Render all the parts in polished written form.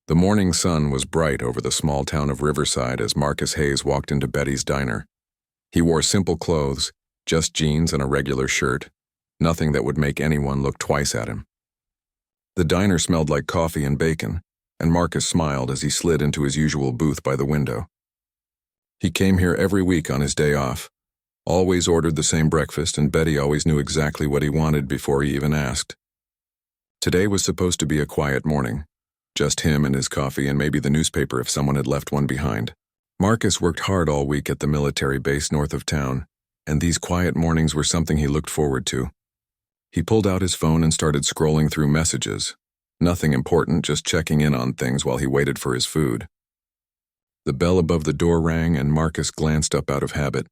The morning sun was bright over the small town of Riverside as Marcus Hayes walked into Betty's diner. He wore simple clothes, just jeans and a regular shirt, nothing that would make anyone look twice at him. The diner smelled like coffee and bacon, and Marcus smiled as he slid into his usual booth by the window. He came here every week on his day off, always ordered the same breakfast, and Betty always knew exactly what he wanted before he even asked. Today was supposed to be a quiet morning. Just him and his coffee and maybe the newspaper if someone had left one behind. Marcus worked hard all week at the military base north of town, and these quiet mornings were something he looked forward to. He pulled out his phone and started scrolling through messages. Nothing important, just checking in on things while he waited for his food. The bell above the door rang and Marcus glanced up out of habit.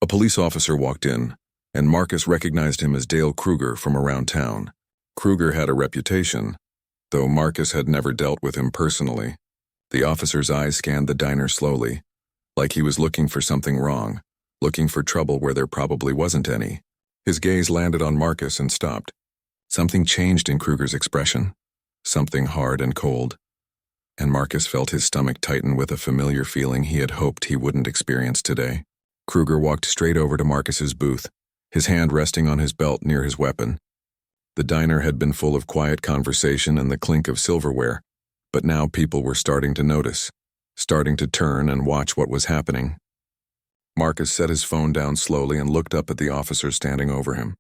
A police officer walked in, and Marcus recognized him as Dale Kruger from around town. Kruger had a reputation, though Marcus had never dealt with him personally. The officer's eyes scanned the diner slowly, like he was looking for something wrong, looking for trouble where there probably wasn't any. His gaze landed on Marcus and stopped. Something changed in Kruger's expression, something hard and cold, and Marcus felt his stomach tighten with a familiar feeling he had hoped he wouldn't experience today. Kruger walked straight over to Marcus's booth, his hand resting on his belt near his weapon. The diner had been full of quiet conversation and the clink of silverware, but now people were starting to notice, starting to turn and watch what was happening. Marcus set his phone down slowly and looked up at the officer standing over him.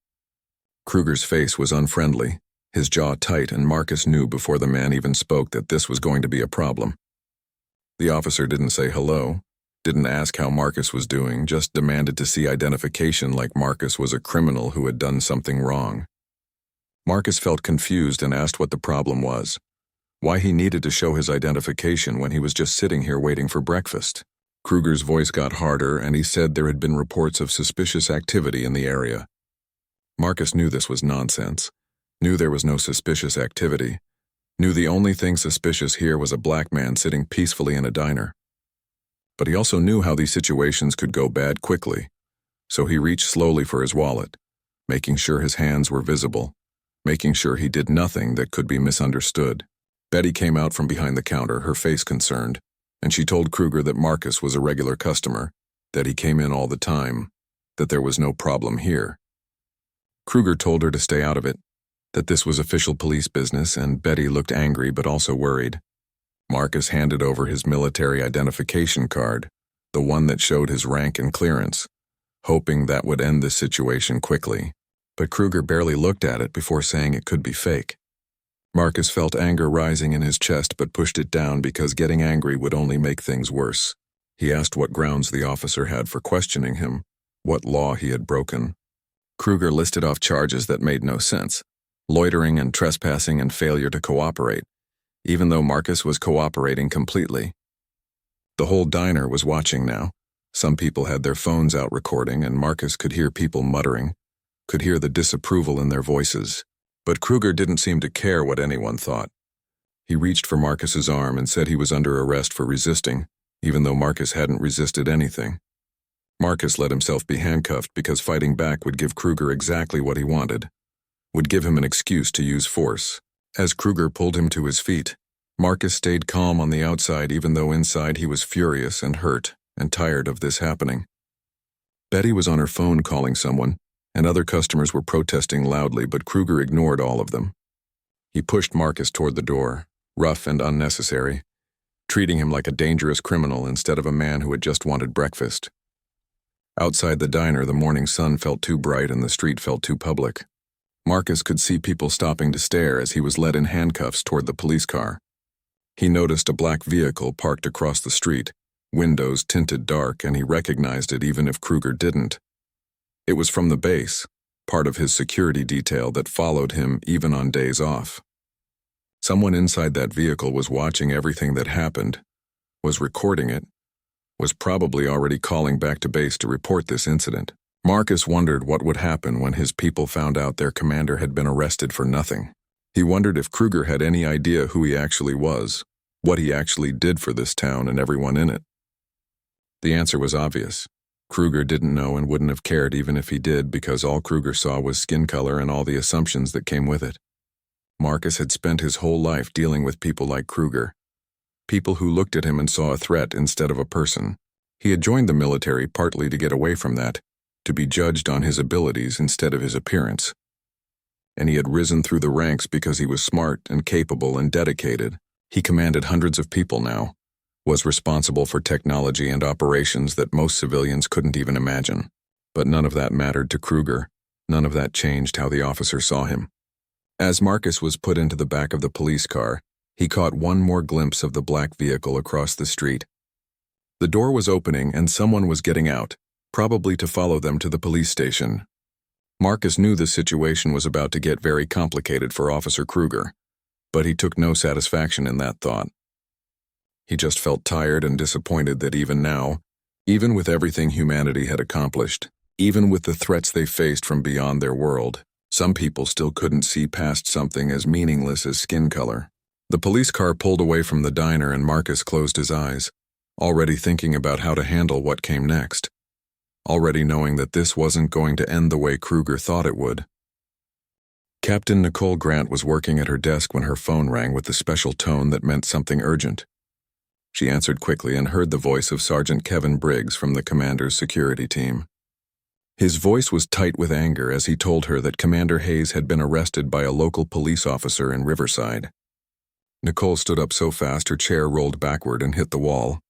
Kruger's face was unfriendly, his jaw tight, and Marcus knew before the man even spoke that this was going to be a problem. The officer didn't say hello, didn't ask how Marcus was doing, just demanded to see identification like Marcus was a criminal who had done something wrong. Marcus felt confused and asked what the problem was, why he needed to show his identification when he was just sitting here waiting for breakfast. Kruger's voice got harder and he said there had been reports of suspicious activity in the area. Marcus knew this was nonsense, knew there was no suspicious activity, knew the only thing suspicious here was a black man sitting peacefully in a diner. But he also knew how these situations could go bad quickly, so he reached slowly for his wallet, making sure his hands were visible, making sure he did nothing that could be misunderstood. Betty came out from behind the counter, her face concerned, and she told Kruger that Marcus was a regular customer, that he came in all the time, that there was no problem here. Kruger told her to stay out of it, that this was official police business, and Betty looked angry but also worried. Marcus handed over his military identification card, the one that showed his rank and clearance, hoping that would end the situation quickly. But Kruger barely looked at it before saying it could be fake. Marcus felt anger rising in his chest but pushed it down because getting angry would only make things worse. He asked what grounds the officer had for questioning him, what law he had broken. Kruger listed off charges that made no sense: loitering and trespassing and failure to cooperate, even though Marcus was cooperating completely. The whole diner was watching now. Some people had their phones out recording, and Marcus could hear people muttering, could hear the disapproval in their voices. But Kruger didn't seem to care what anyone thought. He reached for Marcus's arm and said he was under arrest for resisting, even though Marcus hadn't resisted anything. Marcus let himself be handcuffed because fighting back would give Kruger exactly what he wanted, would give him an excuse to use force. As Kruger pulled him to his feet, Marcus stayed calm on the outside even though inside he was furious and hurt and tired of this happening. Betty was on her phone calling someone, and other customers were protesting loudly, but Kruger ignored all of them. He pushed Marcus toward the door, rough and unnecessary, treating him like a dangerous criminal instead of a man who had just wanted breakfast. Outside the diner, the morning sun felt too bright and the street felt too public. Marcus could see people stopping to stare as he was led in handcuffs toward the police car. He noticed a black vehicle parked across the street, windows tinted dark, and he recognized it even if Kruger didn't. It was from the base, part of his security detail that followed him even on days off. Someone inside that vehicle was watching everything that happened, was recording it, was probably already calling back to base to report this incident. Marcus wondered what would happen when his people found out their commander had been arrested for nothing. He wondered if Kruger had any idea who he actually was, what he actually did for this town and everyone in it. The answer was obvious. Kruger didn't know and wouldn't have cared even if he did, because all Kruger saw was skin color and all the assumptions that came with it. Marcus had spent his whole life dealing with people like Kruger, People who looked at him and saw a threat instead of a person. He had joined the military partly to get away from that, to be judged on his abilities instead of his appearance. And he had risen through the ranks because he was smart and capable and dedicated. He commanded hundreds of people now, was responsible for technology and operations that most civilians couldn't even imagine. But none of that mattered to Kruger. None of that changed how the officer saw him. As Marcus was put into the back of the police car, he caught one more glimpse of the black vehicle across the street. The door was opening and someone was getting out, probably to follow them to the police station. Marcus knew the situation was about to get very complicated for Officer Kruger, but he took no satisfaction in that thought. He just felt tired and disappointed that even now, even with everything humanity had accomplished, even with the threats they faced from beyond their world, some people still couldn't see past something as meaningless as skin color. The police car pulled away from the diner and Marcus closed his eyes, already thinking about how to handle what came next, already knowing that this wasn't going to end the way Kruger thought it would. Captain Nicole Grant was working at her desk when her phone rang with the special tone that meant something urgent. She answered quickly and heard the voice of Sergeant Kevin Briggs from the commander's security team. His voice was tight with anger as he told her that Commander Hayes had been arrested by a local police officer in Riverside. Nicole stood up so fast her chair rolled backward and hit the wall.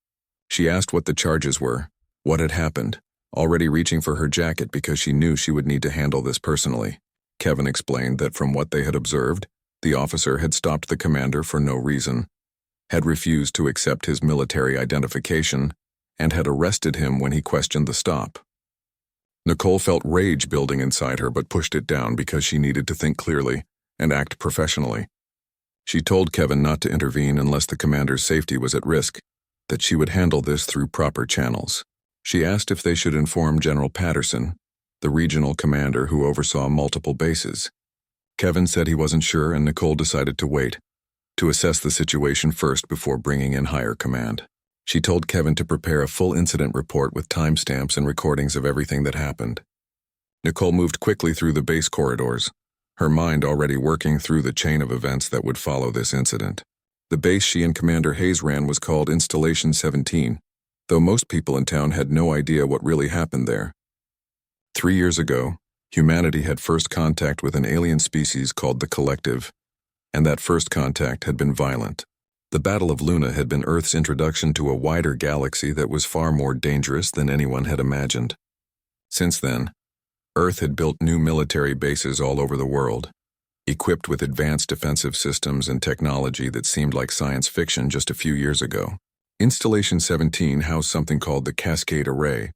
She asked what the charges were, what had happened, already reaching for her jacket because she knew she would need to handle this personally. Kevin explained that from what they had observed, the officer had stopped the commander for no reason, had refused to accept his military identification, and had arrested him when he questioned the stop. Nicole felt rage building inside her but pushed it down because she needed to think clearly and act professionally. She told Kevin not to intervene unless the commander's safety was at risk, that she would handle this through proper channels. She asked if they should inform General Patterson, the regional commander who oversaw multiple bases. Kevin said he wasn't sure and Nicole decided to wait, to assess the situation first before bringing in higher command. She told Kevin to prepare a full incident report with timestamps and recordings of everything that happened. Nicole moved quickly through the base corridors, her mind already working through the chain of events that would follow this incident. The base she and Commander Hayes ran was called Installation 17, though most people in town had no idea what really happened there. 3 years ago, humanity had first contact with an alien species called the Collective, and that first contact had been violent. The Battle of Luna had been Earth's introduction to a wider galaxy that was far more dangerous than anyone had imagined. Since then, Earth had built new military bases all over the world, equipped with advanced defensive systems and technology that seemed like science fiction just a few years ago. Installation 17 housed something called the Cascade Array,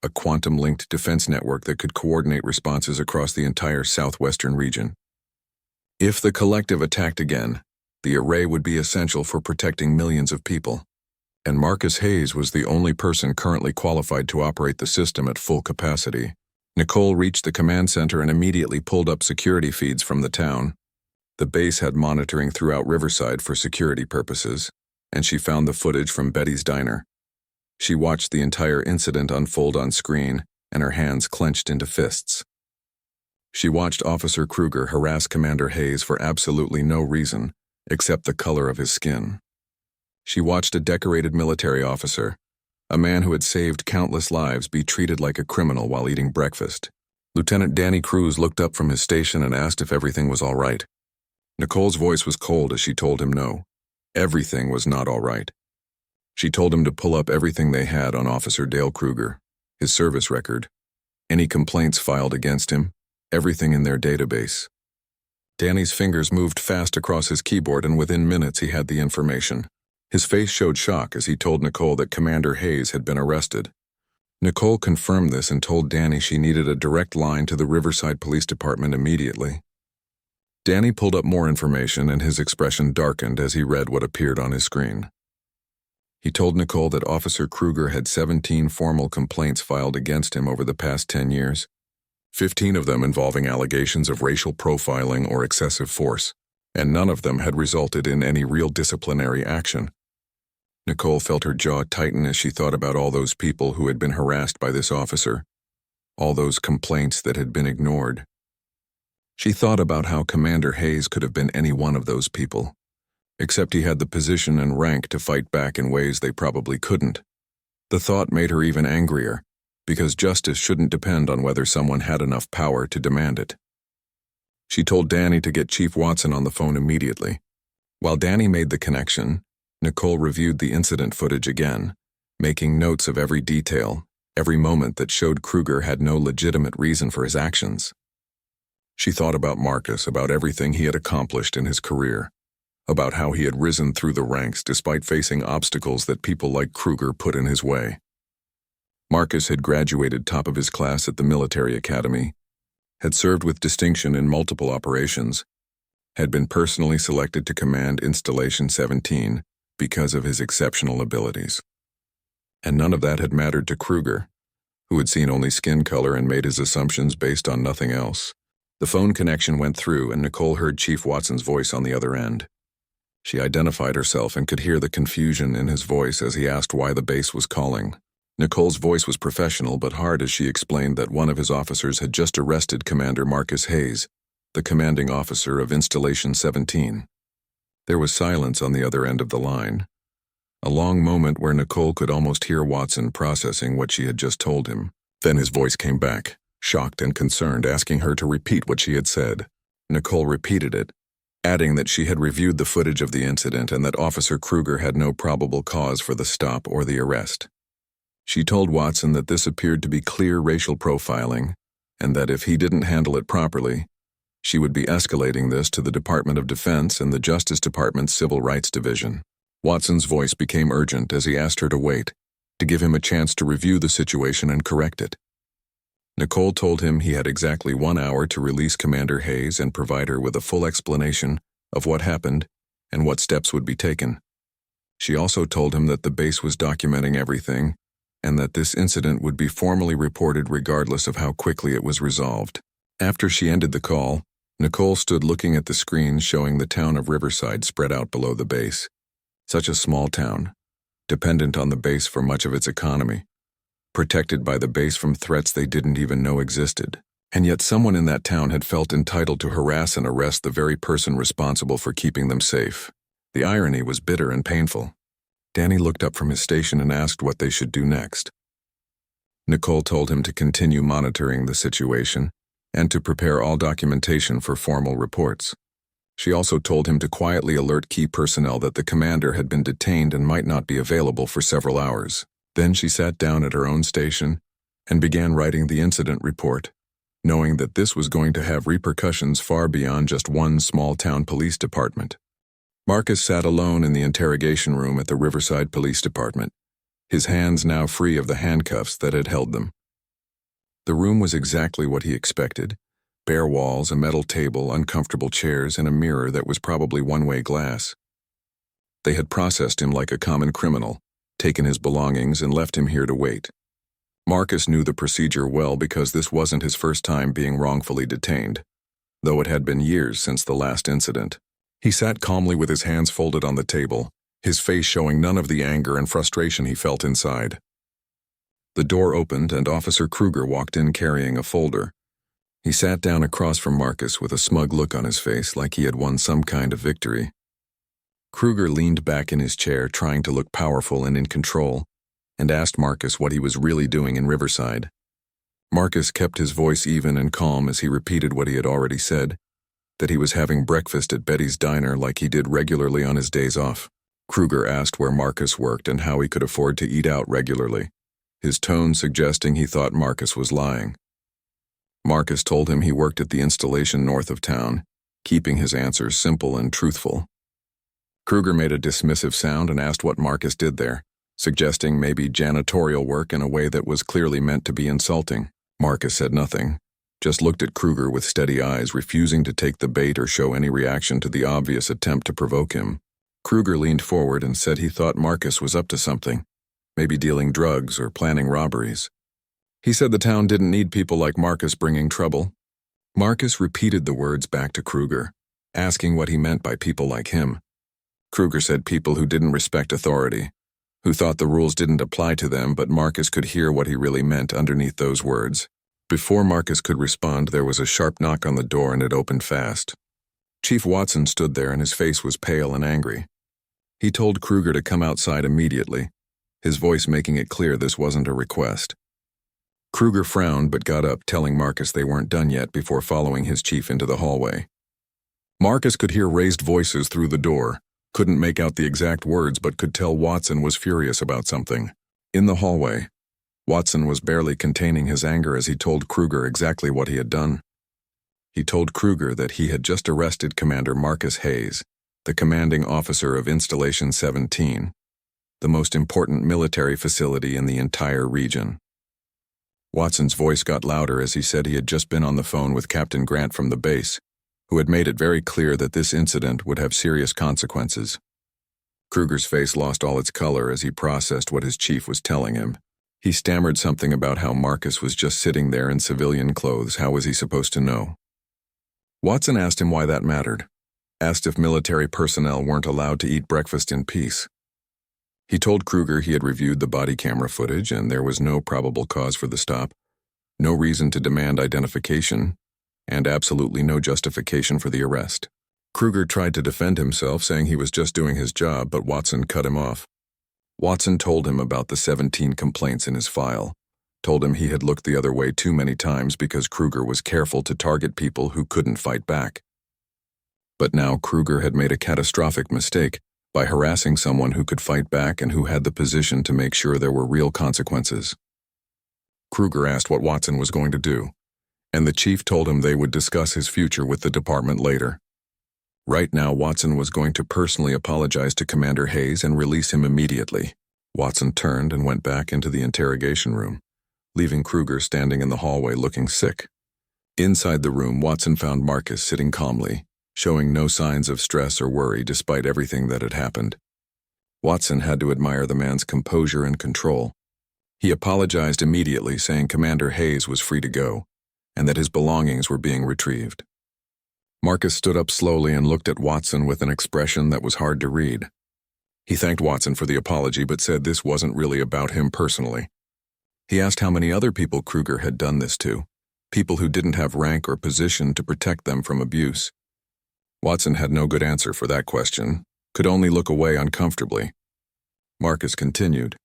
a quantum-linked defense network that could coordinate responses across the entire southwestern region. If the Collective attacked again, the array would be essential for protecting millions of people, and Marcus Hayes was the only person currently qualified to operate the system at full capacity. Nicole reached the command center and immediately pulled up security feeds from the town. The base had monitoring throughout Riverside for security purposes, and she found the footage from Betty's diner. She watched the entire incident unfold on screen, and her hands clenched into fists. She watched Officer Kruger harass Commander Hayes for absolutely no reason, except the color of his skin. She watched a decorated military officer, a man who had saved countless lives, be treated like a criminal while eating breakfast. Lieutenant Danny Cruz looked up from his station and asked if everything was all right. Nicole's voice was cold as she told him no. Everything was not all right. She told him to pull up everything they had on Officer Dale Kruger, his service record, any complaints filed against him, everything in their database. Danny's fingers moved fast across his keyboard and within minutes he had the information. His face showed shock as he told Nicole that Commander Hayes had been arrested. Nicole confirmed this and told Danny she needed a direct line to the Riverside Police Department immediately. Danny pulled up more information and his expression darkened as he read what appeared on his screen. He told Nicole that Officer Kruger had 17 formal complaints filed against him over the past 10 years, 15 of them involving allegations of racial profiling or excessive force, and none of them had resulted in any real disciplinary action. Nicole felt her jaw tighten as she thought about all those people who had been harassed by this officer, all those complaints that had been ignored. She thought about how Commander Hayes could have been any one of those people, except he had the position and rank to fight back in ways they probably couldn't. The thought made her even angrier, because justice shouldn't depend on whether someone had enough power to demand it. She told Danny to get Chief Watson on the phone immediately. While Danny made the connection, Nicole reviewed the incident footage again, making notes of every detail, every moment that showed Kruger had no legitimate reason for his actions. She thought about Marcus, about everything he had accomplished in his career, about how he had risen through the ranks despite facing obstacles that people like Kruger put in his way. Marcus had graduated top of his class at the military academy, had served with distinction in multiple operations, had been personally selected to command Installation 17 because of his exceptional abilities. And none of that had mattered to Kruger, who had seen only skin color and made his assumptions based on nothing else. The phone connection went through and Nicole heard Chief Watson's voice on the other end. She identified herself and could hear the confusion in his voice as he asked why the base was calling. Nicole's voice was professional but hard as she explained that one of his officers had just arrested Commander Marcus Hayes, the commanding officer of Installation 17. There was silence on the other end of the line, a long moment where Nicole could almost hear Watson processing what she had just told him. Then his voice came back, shocked and concerned, asking her to repeat what she had said. Nicole repeated it, adding that she had reviewed the footage of the incident and that Officer Kruger had no probable cause for the stop or the arrest. She told Watson that this appeared to be clear racial profiling, and that if he didn't handle it properly, she would be escalating this to the Department of Defense and the Justice Department's Civil Rights Division. Watson's voice became urgent as he asked her to wait, to give him a chance to review the situation and correct it. Nicole told him he had exactly 1 hour to release Commander Hayes and provide her with a full explanation of what happened and what steps would be taken. She also told him that the base was documenting everything and that this incident would be formally reported regardless of how quickly it was resolved. After she ended the call, Nicole stood looking at the screen showing the town of Riverside spread out below the base. Such a small town, dependent on the base for much of its economy, protected by the base from threats they didn't even know existed. And yet someone in that town had felt entitled to harass and arrest the very person responsible for keeping them safe. The irony was bitter and painful. Danny looked up from his station and asked what they should do next. Nicole told him to continue monitoring the situation and to prepare all documentation for formal reports. She also told him to quietly alert key personnel that the commander had been detained and might not be available for several hours. Then she sat down at her own station and began writing the incident report, knowing that this was going to have repercussions far beyond just one small-town police department. Marcus sat alone in the interrogation room at the Riverside Police Department, his hands now free of the handcuffs that had held them. The room was exactly what he expected: bare walls, a metal table, uncomfortable chairs, and a mirror that was probably one-way glass. They had processed him like a common criminal, taken his belongings, and left him here to wait. Marcus knew the procedure well because this wasn't his first time being wrongfully detained, though it had been years since the last incident. He sat calmly with his hands folded on the table, his face showing none of the anger and frustration he felt inside. The door opened and Officer Kruger walked in carrying a folder. He sat down across from Marcus with a smug look on his face, like he had won some kind of victory. Kruger leaned back in his chair, trying to look powerful and in control, and asked Marcus what he was really doing in Riverside. Marcus kept his voice even and calm as he repeated what he had already said, that he was having breakfast at Betty's diner like he did regularly on his days off. Kruger asked where Marcus worked and how he could afford to eat out regularly, his tone suggesting he thought Marcus was lying. Marcus told him he worked at the installation north of town, keeping his answers simple and truthful. Kruger made a dismissive sound and asked what Marcus did there, suggesting maybe janitorial work in a way that was clearly meant to be insulting. Marcus said nothing, just looked at Kruger with steady eyes, refusing to take the bait or show any reaction to the obvious attempt to provoke him. Kruger leaned forward and said he thought Marcus was up to something, maybe dealing drugs or planning robberies. He said the town didn't need people like Marcus bringing trouble. Marcus repeated the words back to Kruger, asking what he meant by people like him. Kruger said people who didn't respect authority, who thought the rules didn't apply to them, but Marcus could hear what he really meant underneath those words. Before Marcus could respond, there was a sharp knock on the door and it opened fast. Chief Watson stood there and his face was pale and angry. He told Kruger to come outside immediately, his voice making it clear this wasn't a request. Kruger frowned but got up, telling Marcus they weren't done yet before following his chief into the hallway. Marcus could hear raised voices through the door, couldn't make out the exact words but could tell Watson was furious about something. In the hallway, Watson was barely containing his anger as he told Kruger exactly what he had done. He told Kruger that he had just arrested Commander Marcus Hayes, the commanding officer of Installation 17, the most important military facility in the entire region. Watson's voice got louder as he said he had just been on the phone with Captain Grant from the base, who had made it very clear that this incident would have serious consequences. Kruger's face lost all its color as he processed what his chief was telling him. He stammered something about how Marcus was just sitting there in civilian clothes. How was he supposed to know? Watson asked him why that mattered, asked if military personnel weren't allowed to eat breakfast in peace. He told Kruger he had reviewed the body camera footage and there was no probable cause for the stop, no reason to demand identification, and absolutely no justification for the arrest. Kruger tried to defend himself, saying he was just doing his job, but Watson cut him off. Watson told him about the 17 complaints in his file, told him he had looked the other way too many times because Kruger was careful to target people who couldn't fight back. But now Kruger had made a catastrophic mistake by harassing someone who could fight back and who had the position to make sure there were real consequences. Kruger asked what Watson was going to do, and the chief told him they would discuss his future with the department later. Right now, Watson was going to personally apologize to Commander Hayes and release him immediately. Watson turned and went back into the interrogation room, leaving Kruger standing in the hallway looking sick. Inside the room, Watson found Marcus sitting calmly, showing no signs of stress or worry despite everything that had happened. Watson had to admire the man's composure and control. He apologized immediately, saying Commander Hayes was free to go, and that his belongings were being retrieved. Marcus stood up slowly and looked at Watson with an expression that was hard to read. He thanked Watson for the apology but said this wasn't really about him personally. He asked how many other people Kruger had done this to, people who didn't have rank or position to protect them from abuse. Watson had no good answer for that question, could only look away uncomfortably. Marcus continued,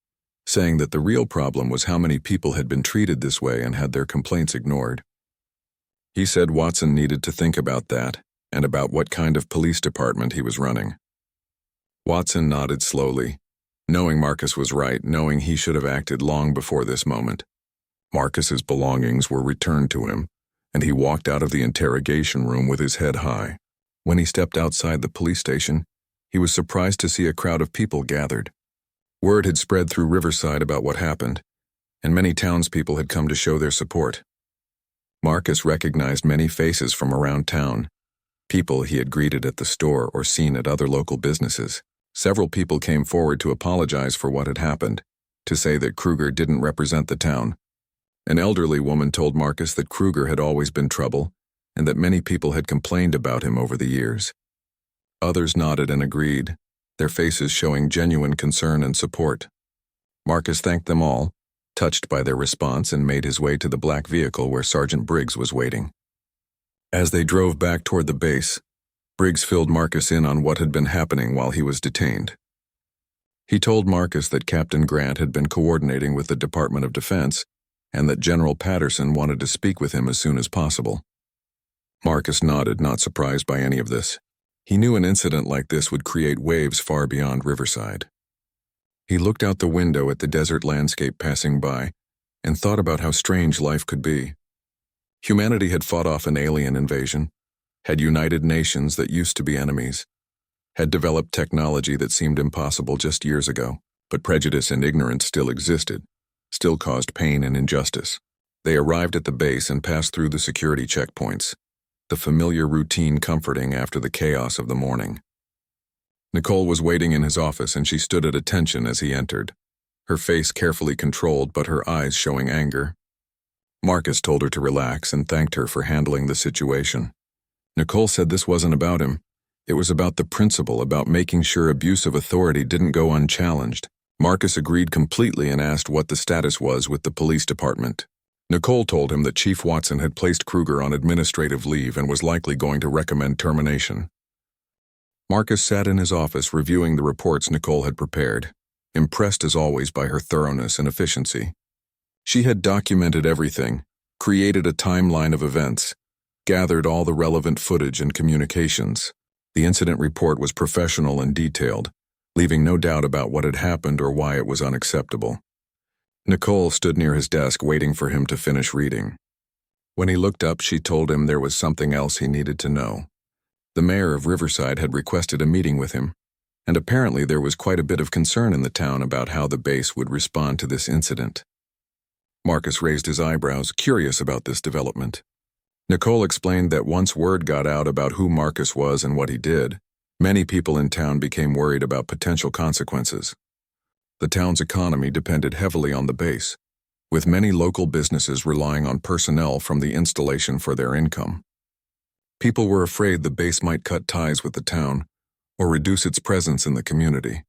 saying that the real problem was how many people had been treated this way and had their complaints ignored. He said Watson needed to think about that and about what kind of police department he was running. Watson nodded slowly, knowing Marcus was right, knowing he should have acted long before this moment. Marcus's belongings were returned to him, and he walked out of the interrogation room with his head high. When he stepped outside the police station, he was surprised to see a crowd of people gathered. Word had spread through Riverside about what happened, and many townspeople had come to show their support. Marcus recognized many faces from around town, people he had greeted at the store or seen at other local businesses. Several people came forward to apologize for what had happened, to say that Kruger didn't represent the town. An elderly woman told Marcus that Kruger had always been trouble, and that many people had complained about him over the years. Others nodded and agreed, their faces showing genuine concern and support. Marcus thanked them all, touched by their response, and made his way to the black vehicle where Sergeant Briggs was waiting. As they drove back toward the base, Briggs filled Marcus in on what had been happening while he was detained. He told Marcus that Captain Grant had been coordinating with the Department of Defense and that General Patterson wanted to speak with him as soon as possible. Marcus nodded, not surprised by any of this. He knew an incident like this would create waves far beyond Riverside. He looked out the window at the desert landscape passing by and thought about how strange life could be. Humanity had fought off an alien invasion, had united nations that used to be enemies, had developed technology that seemed impossible just years ago, but prejudice and ignorance still existed, still caused pain and injustice. They arrived at the base and passed through the security checkpoints, the familiar routine comforting after the chaos of the morning. Nicole was waiting in his office and she stood at attention as he entered, her face carefully controlled but her eyes showing anger. Marcus told her to relax and thanked her for handling the situation. Nicole said this wasn't about him. It was about the principle, about making sure abuse of authority didn't go unchallenged. Marcus agreed completely and asked what the status was with the police department. Nicole told him that Chief Watson had placed Kruger on administrative leave and was likely going to recommend termination. Marcus sat in his office reviewing the reports Nicole had prepared, impressed as always by her thoroughness and efficiency. She had documented everything, created a timeline of events, gathered all the relevant footage and communications. The incident report was professional and detailed, leaving no doubt about what had happened or why it was unacceptable. Nicole stood near his desk waiting for him to finish reading. When he looked up, she told him there was something else he needed to know. The mayor of Riverside had requested a meeting with him, and apparently there was quite a bit of concern in the town about how the base would respond to this incident. Marcus raised his eyebrows, curious about this development. Nicole explained that once word got out about who Marcus was and what he did, many people in town became worried about potential consequences. The town's economy depended heavily on the base, with many local businesses relying on personnel from the installation for their income. People were afraid the base might cut ties with the town or reduce its presence in the community.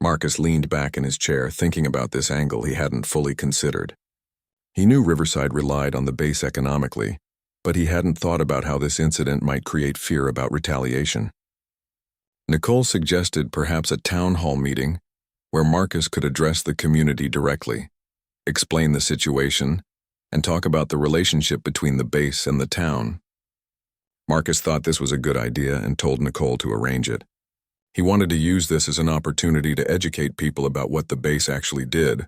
Marcus leaned back in his chair, thinking about this angle he hadn't fully considered. He knew Riverside relied on the base economically, but he hadn't thought about how this incident might create fear about retaliation. Nicole suggested perhaps a town hall meeting where Marcus could address the community directly, explain the situation, and talk about the relationship between the base and the town. Marcus thought this was a good idea and told Nicole to arrange it. He wanted to use this as an opportunity to educate people about what the base actually did,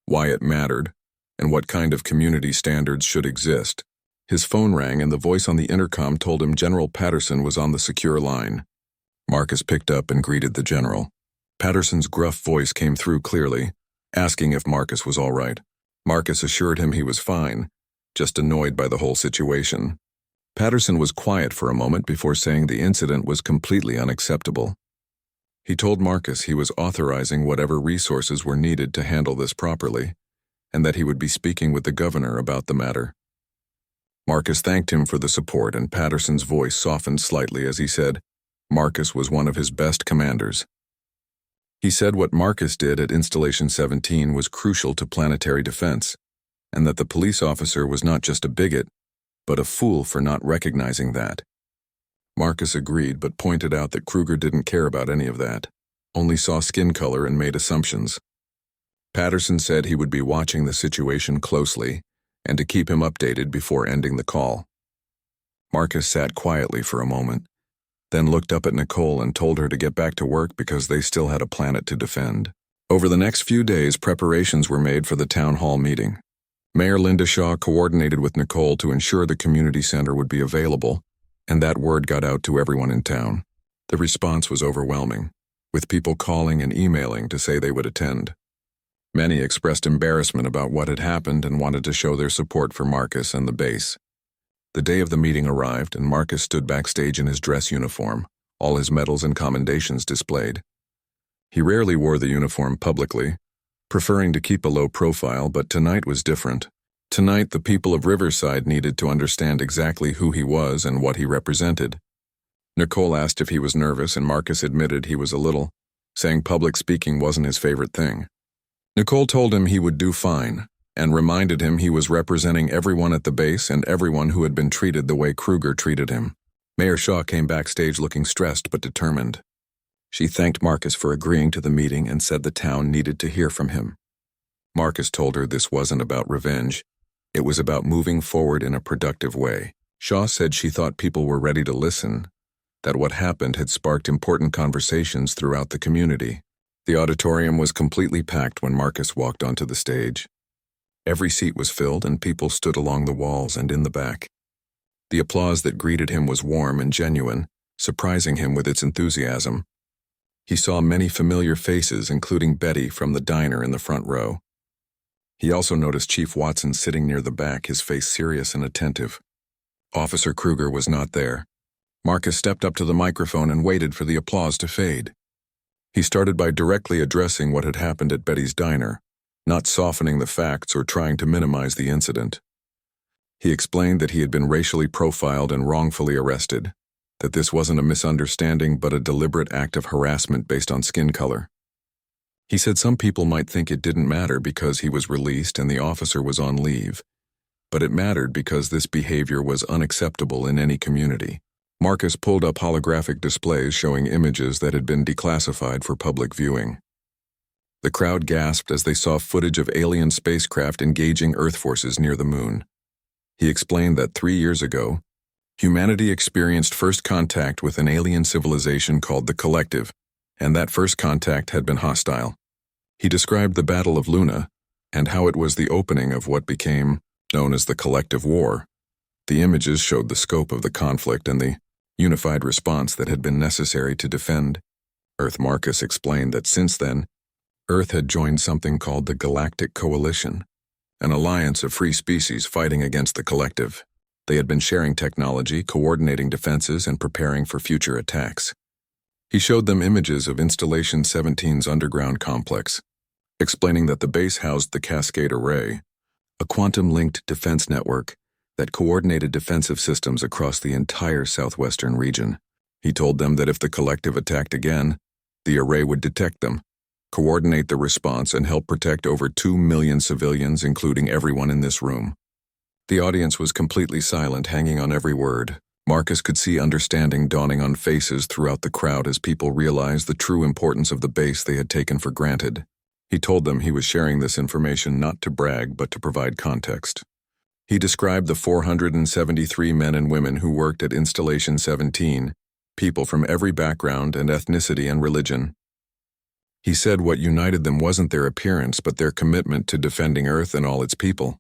why it mattered, and what kind of community standards should exist. His phone rang and the voice on the intercom told him General Patterson was on the secure line. Marcus picked up and greeted the general. Patterson's gruff voice came through clearly, asking if Marcus was all right. Marcus assured him he was fine, just annoyed by the whole situation. Patterson was quiet for a moment before saying the incident was completely unacceptable. He told Marcus he was authorizing whatever resources were needed to handle this properly, and that he would be speaking with the governor about the matter. Marcus thanked him for the support, and Patterson's voice softened slightly as he said Marcus was one of his best commanders. He said what Marcus did at Installation 17 was crucial to planetary defense, and that the police officer was not just a bigot, but a fool for not recognizing that. Marcus agreed, but pointed out that Kruger didn't care about any of that, only saw skin color and made assumptions. Patterson said he would be watching the situation closely and to keep him updated before ending the call. Marcus sat quietly for a moment, then looked up at Nicole and told her to get back to work because they still had a planet to defend. Over the next few days, preparations were made for the town hall meeting. Mayor Linda Shaw coordinated with Nicole to ensure the community center would be available, and that word got out to everyone in town. The response was overwhelming, with people calling and emailing to say they would attend. Many expressed embarrassment about what had happened and wanted to show their support for Marcus and the base. The day of the meeting arrived, and Marcus stood backstage in his dress uniform, all his medals and commendations displayed. He rarely wore the uniform publicly, preferring to keep a low profile, but tonight was different. Tonight, the people of Riverside needed to understand exactly who he was and what he represented. Nicole asked if he was nervous, and Marcus admitted he was a little, saying public speaking wasn't his favorite thing. Nicole told him he would do fine, and reminded him he was representing everyone at the base and everyone who had been treated the way Kruger treated him. Mayor Shaw came backstage looking stressed but determined. She thanked Marcus for agreeing to the meeting and said the town needed to hear from him. Marcus told her this wasn't about revenge. It was about moving forward in a productive way. Shaw said she thought people were ready to listen, that what happened had sparked important conversations throughout the community. The auditorium was completely packed when Marcus walked onto the stage. Every seat was filled and people stood along the walls and in the back. The applause that greeted him was warm and genuine, surprising him with its enthusiasm. He saw many familiar faces, including Betty from the diner in the front row. He also noticed Chief Watson sitting near the back, his face serious and attentive. Officer Kruger was not there. Marcus stepped up to the microphone and waited for the applause to fade. He started by directly addressing what had happened at Betty's diner, not softening the facts or trying to minimize the incident. He explained that he had been racially profiled and wrongfully arrested, that this wasn't a misunderstanding but a deliberate act of harassment based on skin color. He said some people might think it didn't matter because he was released and the officer was on leave, but it mattered because this behavior was unacceptable in any community. Marcus pulled up holographic displays showing images that had been declassified for public viewing. The crowd gasped as they saw footage of alien spacecraft engaging Earth forces near the moon. He explained that 3 years ago, humanity experienced first contact with an alien civilization called the Collective, and that first contact had been hostile. He described the Battle of Luna and how it was the opening of what became known as the Collective War. The images showed the scope of the conflict and the unified response that had been necessary to defend Earth. Marcus explained that since then, Earth had joined something called the Galactic Coalition, an alliance of free species fighting against the Collective. They had been sharing technology, coordinating defenses, and preparing for future attacks. He showed them images of Installation 17's underground complex, explaining that the base housed the Cascade Array, a quantum-linked defense network that coordinated defensive systems across the entire southwestern region. He told them that if the Collective attacked again, the Array would detect them, coordinate the response, and help protect over 2 million civilians, including everyone in this room. The audience was completely silent, hanging on every word. Marcus could see understanding dawning on faces throughout the crowd as people realized the true importance of the base they had taken for granted. He told them he was sharing this information not to brag but to provide context. He described the 473 men and women who worked at Installation 17, people from every background and ethnicity and religion. He said what united them wasn't their appearance but their commitment to defending Earth and all its people.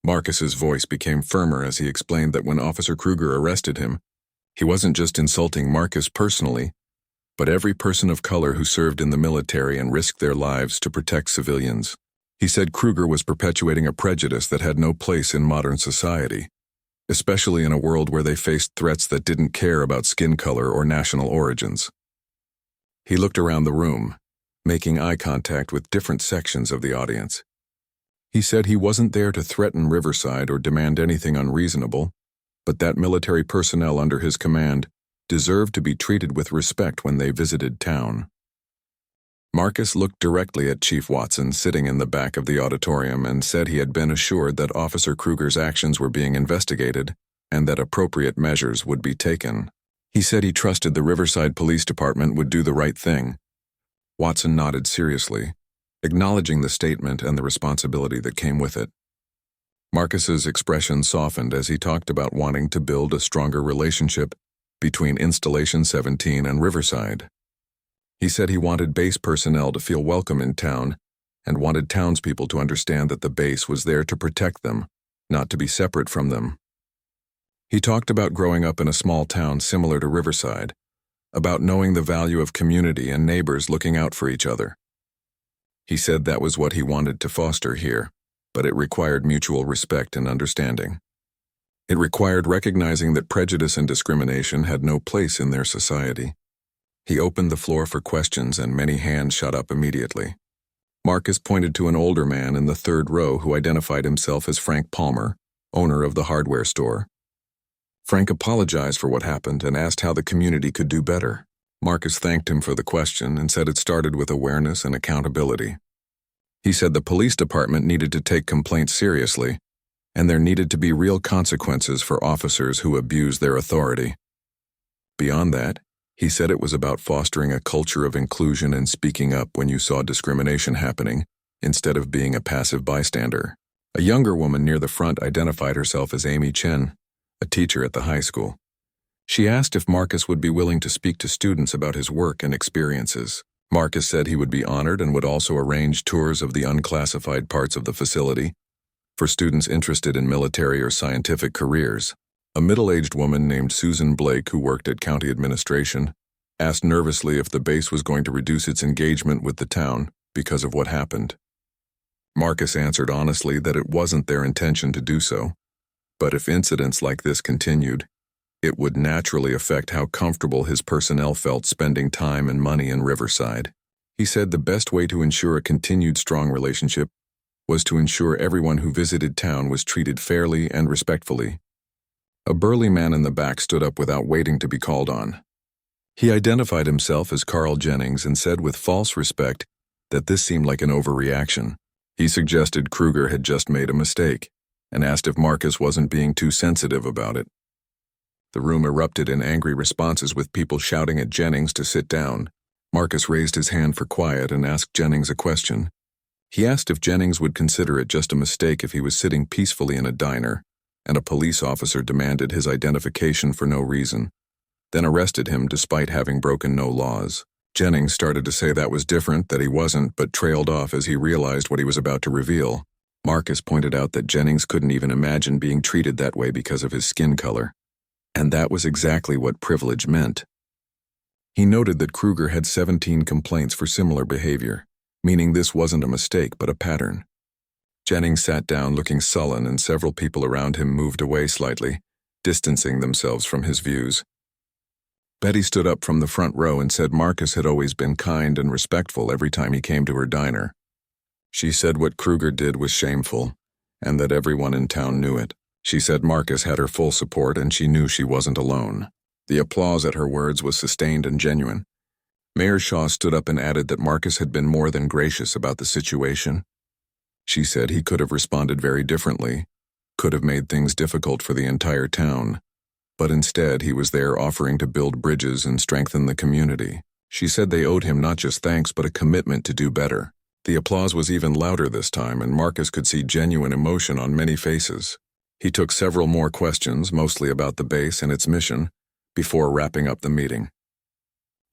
Marcus's voice became firmer as he explained that when Officer Kruger arrested him, he wasn't just insulting Marcus personally, but every person of color who served in the military and risked their lives to protect civilians. He said Kruger was perpetuating a prejudice that had no place in modern society, especially in a world where they faced threats that didn't care about skin color or national origins. He looked around the room, making eye contact with different sections of the audience. He said he wasn't there to threaten Riverside or demand anything unreasonable, but that military personnel under his command deserved to be treated with respect when they visited town. Marcus looked directly at Chief Watson sitting in the back of the auditorium and said he had been assured that Officer Kruger's actions were being investigated and that appropriate measures would be taken. He said he trusted the Riverside Police Department would do the right thing. Watson nodded seriously, acknowledging the statement and the responsibility that came with it. Marcus's expression softened as he talked about wanting to build a stronger relationship between Installation 17 and Riverside. He said he wanted base personnel to feel welcome in town and wanted townspeople to understand that the base was there to protect them, not to be separate from them. He talked about growing up in a small town similar to Riverside, about knowing the value of community and neighbors looking out for each other. He said that was what he wanted to foster here, but it required mutual respect and understanding. It required recognizing that prejudice and discrimination had no place in their society. He opened the floor for questions and many hands shot up immediately. Marcus pointed to an older man in the third row who identified himself as Frank Palmer, owner of the hardware store. Frank apologized for what happened and asked how the community could do better. Marcus thanked him for the question and said it started with awareness and accountability. He said the police department needed to take complaints seriously, and there needed to be real consequences for officers who abused their authority. Beyond that, he said it was about fostering a culture of inclusion and speaking up when you saw discrimination happening, instead of being a passive bystander. A younger woman near the front identified herself as Amy Chen, a teacher at the high school. She asked if Marcus would be willing to speak to students about his work and experiences. Marcus said he would be honored and would also arrange tours of the unclassified parts of the facility for students interested in military or scientific careers. A middle-aged woman named Susan Blake, who worked at county administration, asked nervously if the base was going to reduce its engagement with the town because of what happened. Marcus answered honestly that it wasn't their intention to do so, but if incidents like this continued, it would naturally affect how comfortable his personnel felt spending time and money in Riverside. He said the best way to ensure a continued strong relationship was to ensure everyone who visited town was treated fairly and respectfully. A burly man in the back stood up without waiting to be called on. He identified himself as Carl Jennings and said with false respect that this seemed like an overreaction. He suggested Kruger had just made a mistake and asked if Marcus wasn't being too sensitive about it. The room erupted in angry responses with people shouting at Jennings to sit down. Marcus raised his hand for quiet and asked Jennings a question. He asked if Jennings would consider it just a mistake if he was sitting peacefully in a diner, and a police officer demanded his identification for no reason, then arrested him despite having broken no laws. Jennings started to say that was different, that he wasn't, but trailed off as he realized what he was about to reveal. Marcus pointed out that Jennings couldn't even imagine being treated that way because of his skin color. And that was exactly what privilege meant. He noted that Kruger had 17 complaints for similar behavior, meaning this wasn't a mistake but a pattern. Jennings sat down looking sullen, and several people around him moved away slightly, distancing themselves from his views. Betty stood up from the front row and said Marcus had always been kind and respectful every time he came to her diner. She said what Kruger did was shameful, and that everyone in town knew it. She said Marcus had her full support and she knew she wasn't alone. The applause at her words was sustained and genuine. Mayor Shaw stood up and added that Marcus had been more than gracious about the situation. She said he could have responded very differently, could have made things difficult for the entire town, but instead he was there offering to build bridges and strengthen the community. She said they owed him not just thanks but a commitment to do better. The applause was even louder this time, and Marcus could see genuine emotion on many faces. He took several more questions, mostly about the base and its mission, before wrapping up the meeting.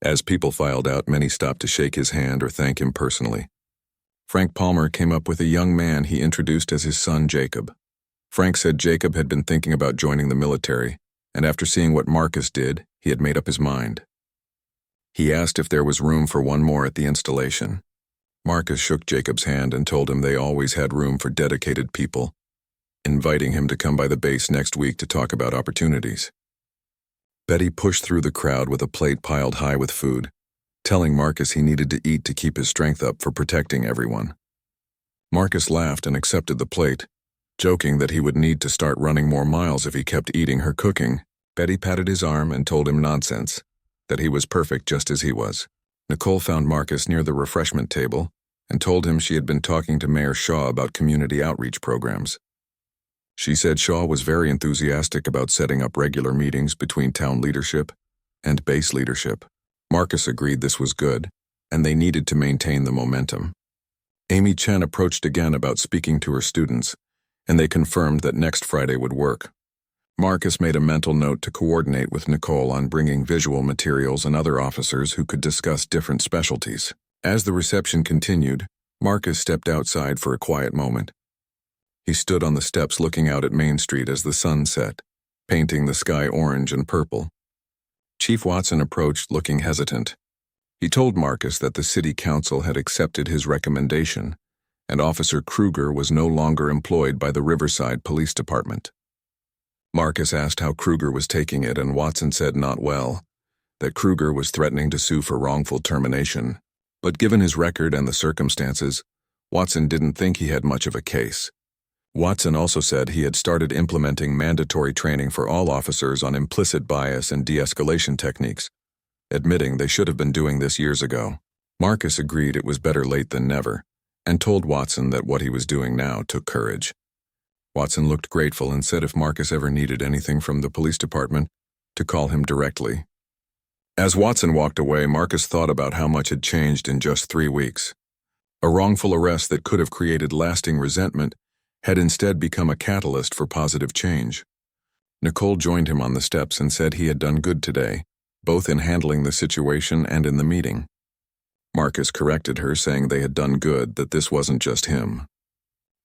As people filed out, many stopped to shake his hand or thank him personally. Frank Palmer came up with a young man he introduced as his son Jacob. Frank said Jacob had been thinking about joining the military, and after seeing what Marcus did, he had made up his mind. He asked if there was room for one more at the installation. Marcus shook Jacob's hand and told him they always had room for dedicated people, inviting him to come by the base next week to talk about opportunities. Betty pushed through the crowd with a plate piled high with food, telling Marcus he needed to eat to keep his strength up for protecting everyone. Marcus laughed and accepted the plate, joking that he would need to start running more miles if he kept eating her cooking. Betty patted his arm and told him nonsense, that he was perfect just as he was. Nicole found Marcus near the refreshment table and told him she had been talking to Mayor Shaw about community outreach programs. She said Shaw was very enthusiastic about setting up regular meetings between town leadership and base leadership. Marcus agreed this was good, and they needed to maintain the momentum. Amy Chen approached again about speaking to her students, and they confirmed that next Friday would work. Marcus made a mental note to coordinate with Nicole on bringing visual materials and other officers who could discuss different specialties. As the reception continued, Marcus stepped outside for a quiet moment. He stood on the steps looking out at Main Street as the sun set, painting the sky orange and purple. Chief Watson approached looking hesitant. He told Marcus that the city council had accepted his recommendation, and Officer Kruger was no longer employed by the Riverside Police Department. Marcus asked how Kruger was taking it, and Watson said not well, that Kruger was threatening to sue for wrongful termination. But given his record and the circumstances, Watson didn't think he had much of a case. Watson also said he had started implementing mandatory training for all officers on implicit bias and de-escalation techniques, admitting they should have been doing this years ago. Marcus agreed it was better late than never, and told Watson that what he was doing now took courage. Watson looked grateful and said if Marcus ever needed anything from the police department, to call him directly. As Watson walked away, Marcus thought about how much had changed in just 3 weeks. A wrongful arrest that could have created lasting resentment had instead become a catalyst for positive change. Nicole joined him on the steps and said he had done good today, both in handling the situation and in the meeting. Marcus corrected her, saying they had done good, that this wasn't just him.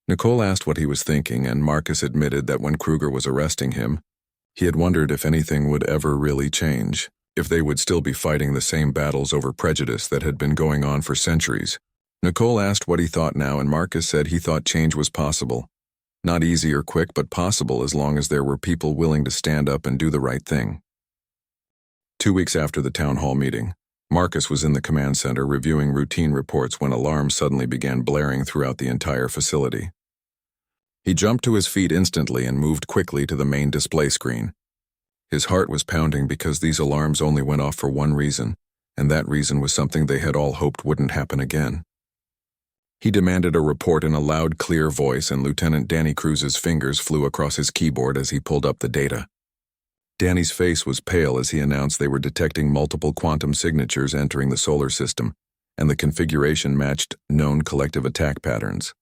Nicole asked what he was thinking, and Marcus admitted that when Kruger was arresting him, he had wondered if anything would ever really change, if they would still be fighting the same battles over prejudice that had been going on for centuries. Nicole asked what he thought now, and Marcus said he thought change was possible. Not easy or quick, but possible as long as there were people willing to stand up and do the right thing. 2 weeks after the town hall meeting, Marcus was in the command center reviewing routine reports when alarms suddenly began blaring throughout the entire facility. He jumped to his feet instantly and moved quickly to the main display screen. His heart was pounding because these alarms only went off for one reason, and that reason was something they had all hoped wouldn't happen again. He demanded a report in a loud, clear voice, and Lieutenant Danny Cruz's fingers flew across his keyboard as he pulled up the data. Danny's face was pale as he announced they were detecting multiple quantum signatures entering the solar system, and the configuration matched known collective attack patterns.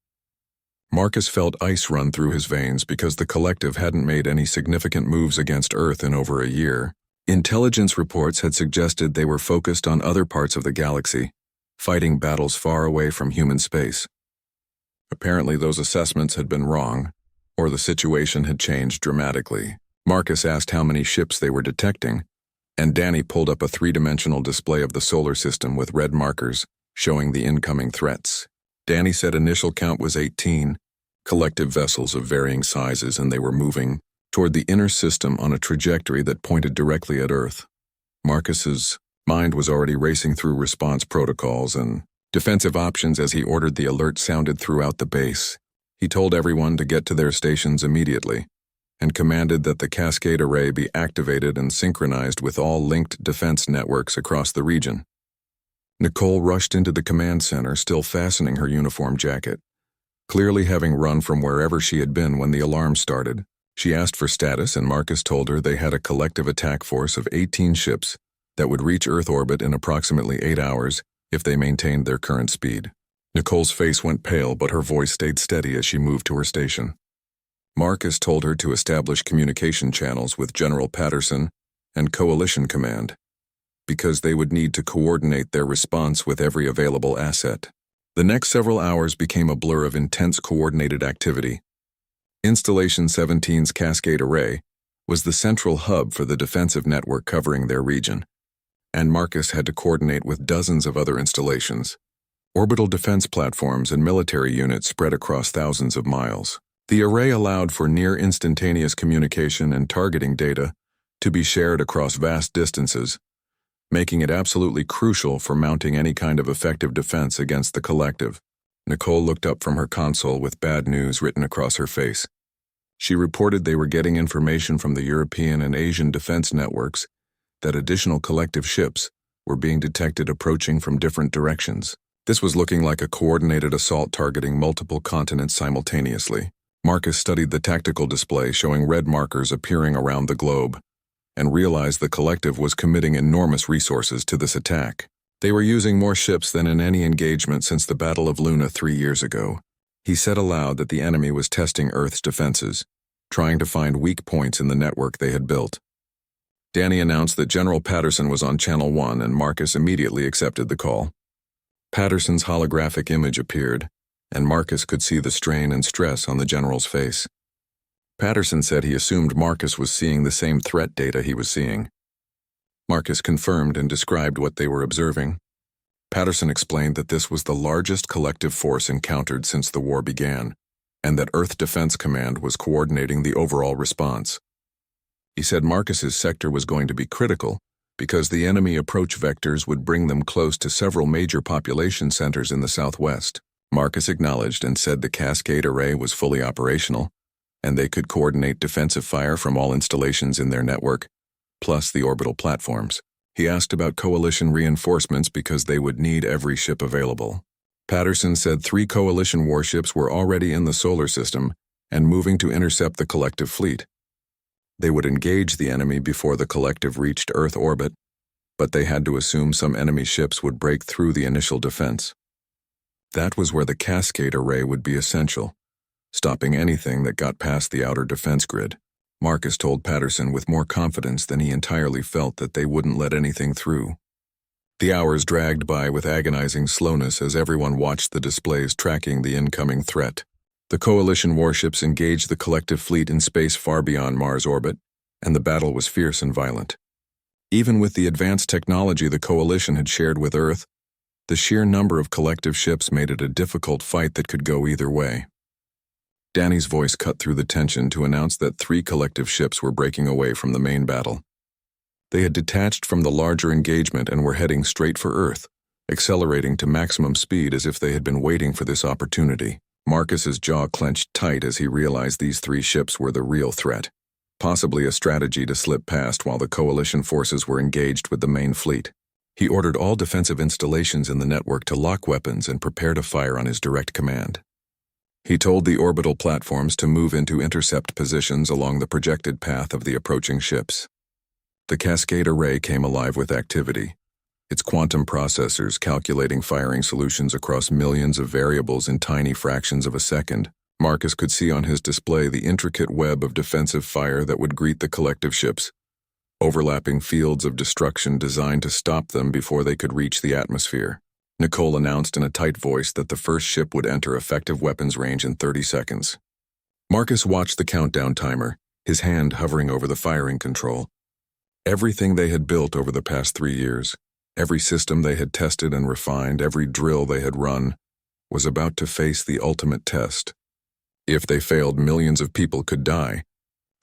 Marcus felt ice run through his veins because the collective hadn't made any significant moves against Earth in over a year. Intelligence reports had suggested they were focused on other parts of the galaxy, fighting battles far away from human space. Apparently those assessments had been wrong, or the situation had changed dramatically. Marcus asked how many ships they were detecting, and Danny pulled up a three-dimensional display of the solar system with red markers showing the incoming threats. Danny said initial count was 18, collective vessels of varying sizes, and they were moving toward the inner system on a trajectory that pointed directly at Earth. Marcus's mind was already racing through response protocols and defensive options as he ordered the alert sounded throughout the base. He told everyone to get to their stations immediately and commanded that the Cascade Array be activated and synchronized with all linked defense networks across the region. Nicole rushed into the command center, still fastening her uniform jacket. Clearly having run from wherever she had been when the alarm started, she asked for status, and Marcus told her they had a collective attack force of 18 ships that would reach Earth orbit in approximately 8 hours if they maintained their current speed. Nicole's face went pale, but her voice stayed steady as she moved to her station. Marcus told her to establish communication channels with General Patterson and Coalition Command, because they would need to coordinate their response with every available asset. The next several hours became a blur of intense coordinated activity. Installation 17's Cascade Array was the central hub for the defensive network covering their region, and Marcus had to coordinate with dozens of other installations, orbital defense platforms and military units spread across thousands of miles. The array allowed for near-instantaneous communication and targeting data to be shared across vast distances, making it absolutely crucial for mounting any kind of effective defense against the collective. Nicole looked up from her console with bad news written across her face. She reported they were getting information from the European and Asian defense networks that additional collective ships were being detected approaching from different directions. This was looking like a coordinated assault targeting multiple continents simultaneously. Marcus studied the tactical display showing red markers appearing around the globe and realized the collective was committing enormous resources to this attack. They were using more ships than in any engagement since the Battle of Luna 3 years ago. He said aloud that the enemy was testing Earth's defenses, trying to find weak points in the network they had built. Danny announced that General Patterson was on Channel 1, and Marcus immediately accepted the call. Patterson's holographic image appeared, and Marcus could see the strain and stress on the general's face. Patterson said he assumed Marcus was seeing the same threat data he was seeing. Marcus confirmed and described what they were observing. Patterson explained that this was the largest collective force encountered since the war began, and that Earth Defense Command was coordinating the overall response. He said Marcus's sector was going to be critical because the enemy approach vectors would bring them close to several major population centers in the southwest. Marcus acknowledged and said the Cascade Array was fully operational, and they could coordinate defensive fire from all installations in their network, plus the orbital platforms. He asked about coalition reinforcements because they would need every ship available. Patterson said 3 coalition warships were already in the solar system and moving to intercept the collective fleet. They would engage the enemy before the collective reached Earth orbit, but they had to assume some enemy ships would break through the initial defense. That was where the Cascade Array would be essential, stopping anything that got past the outer defense grid. Marcus told Patterson with more confidence than he entirely felt that they wouldn't let anything through. The hours dragged by with agonizing slowness as everyone watched the displays tracking the incoming threat. The coalition warships engaged the collective fleet in space far beyond Mars orbit, and the battle was fierce and violent. Even with the advanced technology the coalition had shared with Earth, the sheer number of collective ships made it a difficult fight that could go either way. Danny's voice cut through the tension to announce that 3 collective ships were breaking away from the main battle. They had detached from the larger engagement and were heading straight for Earth, accelerating to maximum speed as if they had been waiting for this opportunity. Marcus's jaw clenched tight as he realized these 3 ships were the real threat, possibly a strategy to slip past while the coalition forces were engaged with the main fleet. He ordered all defensive installations in the network to lock weapons and prepare to fire on his direct command. He told the orbital platforms to move into intercept positions along the projected path of the approaching ships. The Cascade Array came alive with activity, its quantum processors calculating firing solutions across millions of variables in tiny fractions of a second. Marcus could see on his display the intricate web of defensive fire that would greet the collective ships, overlapping fields of destruction designed to stop them before they could reach the atmosphere. Nicole announced in a tight voice that the first ship would enter effective weapons range in 30 seconds. Marcus watched the countdown timer, his hand hovering over the firing control. Everything they had built over the past 3 years, every system they had tested and refined, every drill they had run, was about to face the ultimate test. If they failed, millions of people could die.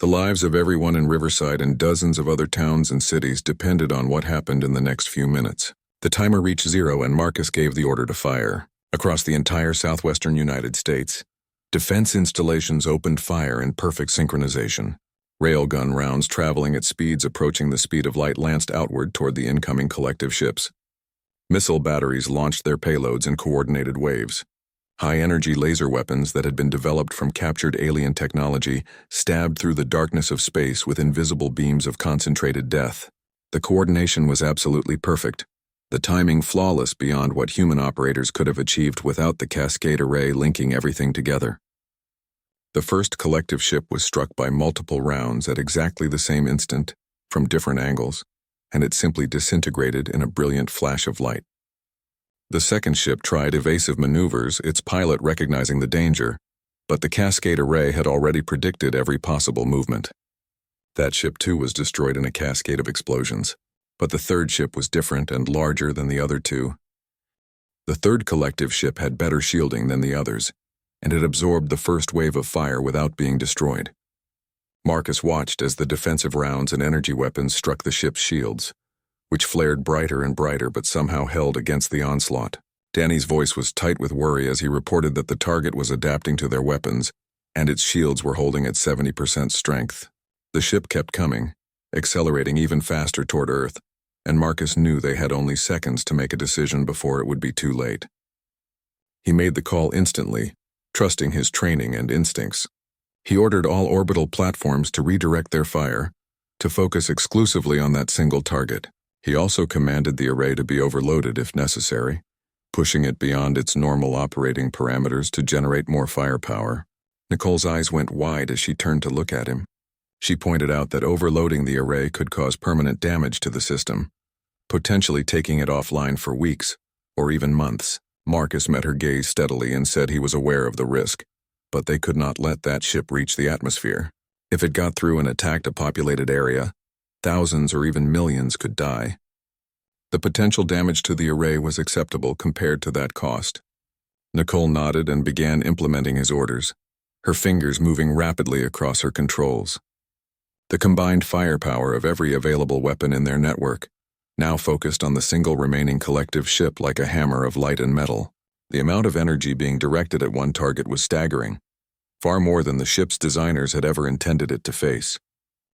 The lives of everyone in Riverside and dozens of other towns and cities depended on what happened in the next few minutes. The timer reached 0 and Marcus gave the order to fire. Across the entire southwestern United States, defense installations opened fire in perfect synchronization. Railgun rounds traveling at speeds approaching the speed of light lanced outward toward the incoming collective ships. Missile batteries launched their payloads in coordinated waves. High-energy laser weapons that had been developed from captured alien technology stabbed through the darkness of space with invisible beams of concentrated death. The coordination was absolutely perfect, the timing flawless beyond what human operators could have achieved without the Cascade Array linking everything together. The first collective ship was struck by multiple rounds at exactly the same instant, from different angles, and it simply disintegrated in a brilliant flash of light. The second ship tried evasive maneuvers, its pilot recognizing the danger, but the Cascade Array had already predicted every possible movement. That ship too was destroyed in a cascade of explosions, but the third ship was different and larger than the other two. The third collective ship had better shielding than the others, and it absorbed the first wave of fire without being destroyed. Marcus watched as the defensive rounds and energy weapons struck the ship's shields, which flared brighter and brighter but somehow held against the onslaught. Danny's voice was tight with worry as he reported that the target was adapting to their weapons, and its shields were holding at 70% strength. The ship kept coming, accelerating even faster toward Earth, and Marcus knew they had only seconds to make a decision before it would be too late. He made the call instantly, trusting his training and instincts. He ordered all orbital platforms to redirect their fire, to focus exclusively on that single target. He also commanded the array to be overloaded if necessary, pushing it beyond its normal operating parameters to generate more firepower. Nicole's eyes went wide as she turned to look at him. She pointed out that overloading the array could cause permanent damage to the system, potentially taking it offline for weeks, or even months. Marcus met her gaze steadily and said he was aware of the risk, but they could not let that ship reach the atmosphere. If it got through and attacked a populated area, thousands or even millions could die. The potential damage to the array was acceptable compared to that cost. Nicole nodded and began implementing his orders, her fingers moving rapidly across her controls. The combined firepower of every available weapon in their network now focused on the single remaining collective ship like a hammer of light and metal. The amount of energy being directed at one target was staggering, far more than the ship's designers had ever intended it to face.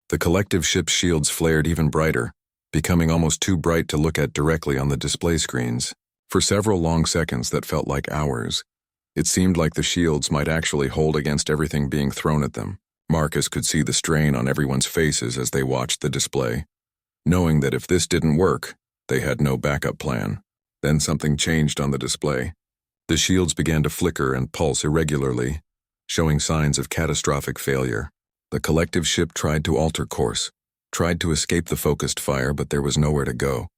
The collective ship's shields flared even brighter, becoming almost too bright to look at directly on the display screens. For several long seconds that felt like hours, it seemed like the shields might actually hold against everything being thrown at them. Marcus could see the strain on everyone's faces as they watched the display, knowing that if this didn't work, they had no backup plan. Then something changed on the display. The shields began to flicker and pulse irregularly, showing signs of catastrophic failure. The collective ship tried to alter course, tried to escape the focused fire, but there was nowhere to go.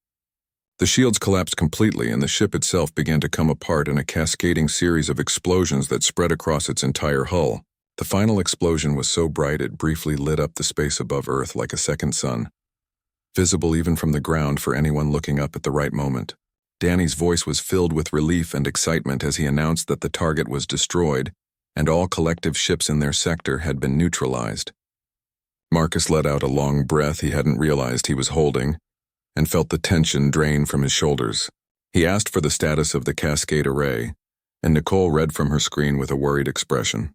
The shields collapsed completely and the ship itself began to come apart in a cascading series of explosions that spread across its entire hull. The final explosion was so bright it briefly lit up the space above Earth like a second sun, visible even from the ground for anyone looking up at the right moment. Danny's voice was filled with relief and excitement as he announced that the target was destroyed and all collective ships in their sector had been neutralized. Marcus let out a long breath he hadn't realized he was holding and felt the tension drain from his shoulders. He asked for the status of the Cascade Array, and Nicole read from her screen with a worried expression.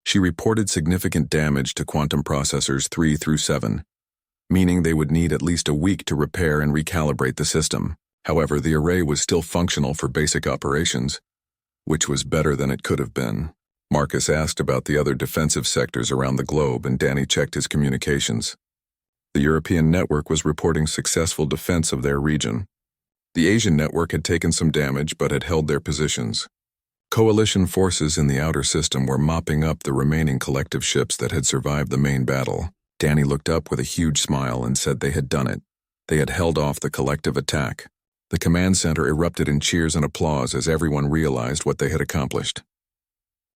She reported significant damage to quantum processors 3 through 7, meaning they would need at least a week to repair and recalibrate the system. However, the array was still functional for basic operations, which was better than it could have been. Marcus asked about the other defensive sectors around the globe, and Danny checked his communications. The European network was reporting successful defense of their region. The Asian network had taken some damage but had held their positions. Coalition forces in the outer system were mopping up the remaining collective ships that had survived the main battle. Danny looked up with a huge smile and said they had done it. They had held off the collective attack. The command center erupted in cheers and applause as everyone realized what they had accomplished.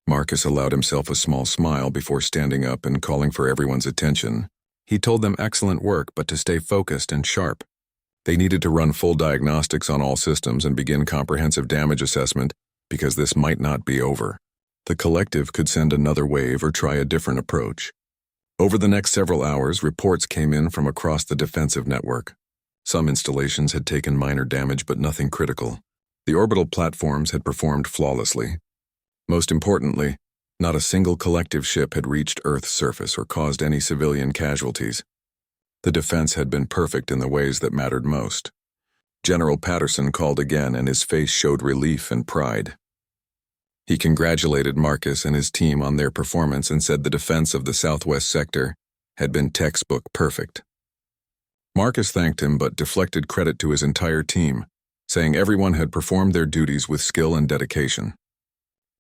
Marcus allowed himself a small smile before standing up and calling for everyone's attention. He told them excellent work, but to stay focused and sharp. They needed to run full diagnostics on all systems and begin comprehensive damage assessment because this might not be over. The collective could send another wave or try a different approach. Over the next several hours, reports came in from across the defensive network. Some installations had taken minor damage but nothing critical. The orbital platforms had performed flawlessly. Most importantly, not a single collective ship had reached Earth's surface or caused any civilian casualties. The defense had been perfect in the ways that mattered most. General Patterson called again and his face showed relief and pride. He congratulated Marcus and his team on their performance and said the defense of the southwest sector had been textbook perfect. Marcus thanked him but deflected credit to his entire team, saying everyone had performed their duties with skill and dedication.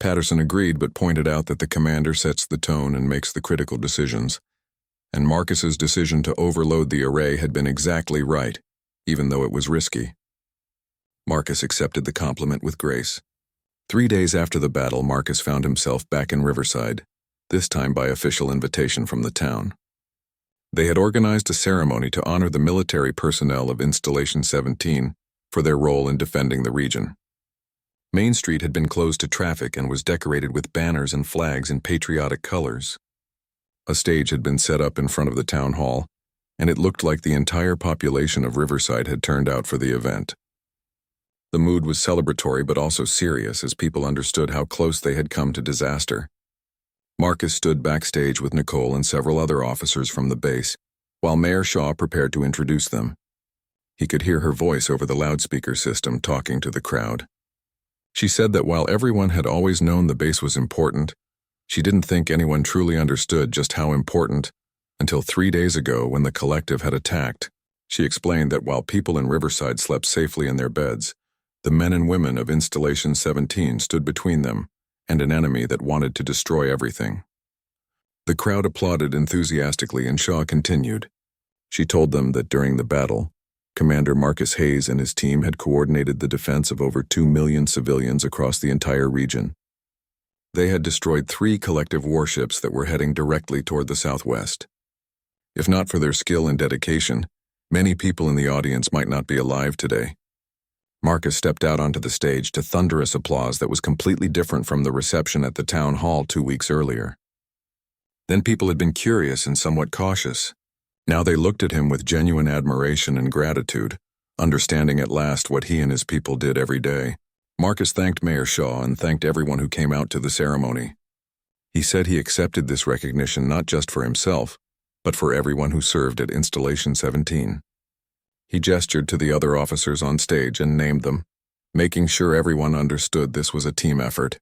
Patterson agreed but pointed out that the commander sets the tone and makes the critical decisions, and Marcus's decision to overload the array had been exactly right, even though it was risky. Marcus accepted the compliment with grace. 3 days after the battle, Marcus found himself back in Riverside, this time by official invitation from the town. They had organized a ceremony to honor the military personnel of Installation 17 for their role in defending the region. Main Street had been closed to traffic and was decorated with banners and flags in patriotic colors. A stage had been set up in front of the town hall, and it looked like the entire population of Riverside had turned out for the event. The mood was celebratory but also serious as people understood how close they had come to disaster. Marcus stood backstage with Nicole and several other officers from the base, while Mayor Shaw prepared to introduce them. He could hear her voice over the loudspeaker system talking to the crowd. She said that while everyone had always known the base was important, she didn't think anyone truly understood just how important until 3 days ago when the collective had attacked. She explained that while people in Riverside slept safely in their beds, the men and women of Installation 17 stood between them and an enemy that wanted to destroy everything. The crowd applauded enthusiastically and Shaw continued. She told them that during the battle, Commander Marcus Hayes and his team had coordinated the defense of over 2 million civilians across the entire region. They had destroyed 3 collective warships that were heading directly toward the southwest. If not for their skill and dedication, many people in the audience might not be alive today. Marcus stepped out onto the stage to thunderous applause that was completely different from the reception at the town hall 2 weeks earlier. Then people had been curious and somewhat cautious. Now they looked at him with genuine admiration and gratitude, understanding at last what he and his people did every day. Marcus thanked Mayor Shaw and thanked everyone who came out to the ceremony. He said he accepted this recognition not just for himself, but for everyone who served at Installation 17. He gestured to the other officers on stage and named them, making sure everyone understood this was a team effort.